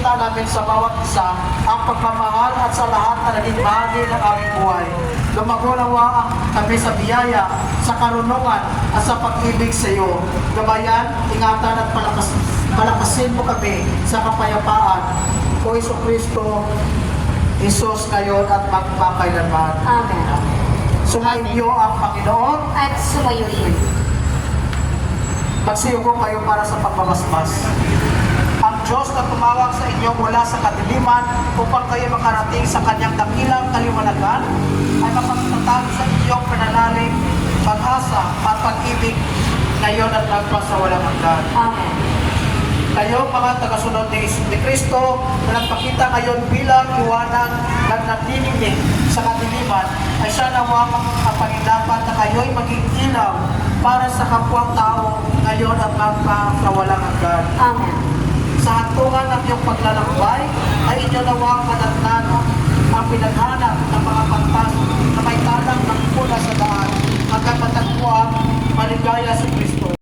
ipakita namin sa bawat isa ang pagmamahal at sa lahat na naging bahagi ng aming buhay. Lumago-lawa kami sa biyaya, sa karunungan at sa pag-ibig sa iyo. Gabayan, ingatan at palakasin mo kami sa kapayapaan. O Jesucristo, Jesus ngayon at magpakailanman. Amen. Sumainyo ang Panginoon. At sumayo rin. Magsiyugo kayo para sa pagbabasbas. Ang Diyos na tumawag sa inyo mula sa kadiliman upang kayo makarating sa kanyang dakilang kaliwanagan ay mapagtatag sa inyong pananalig, pag-asa at pag-ibig ngayon at magpasawalang hanggan. Amen. Kayo mga tagasunod ni Kristo na nagpakita ngayon bilang liwanag na nagdinigdig sa kadiliman ay siya nawa ang panginapan na kayo'y maging ilaw para sa kapwang tao ngayon at magpasawalang hanggan. Amen. Sa hantungan ng iyong paglalakbay ay inyo nawa madatnan ang pinaghanap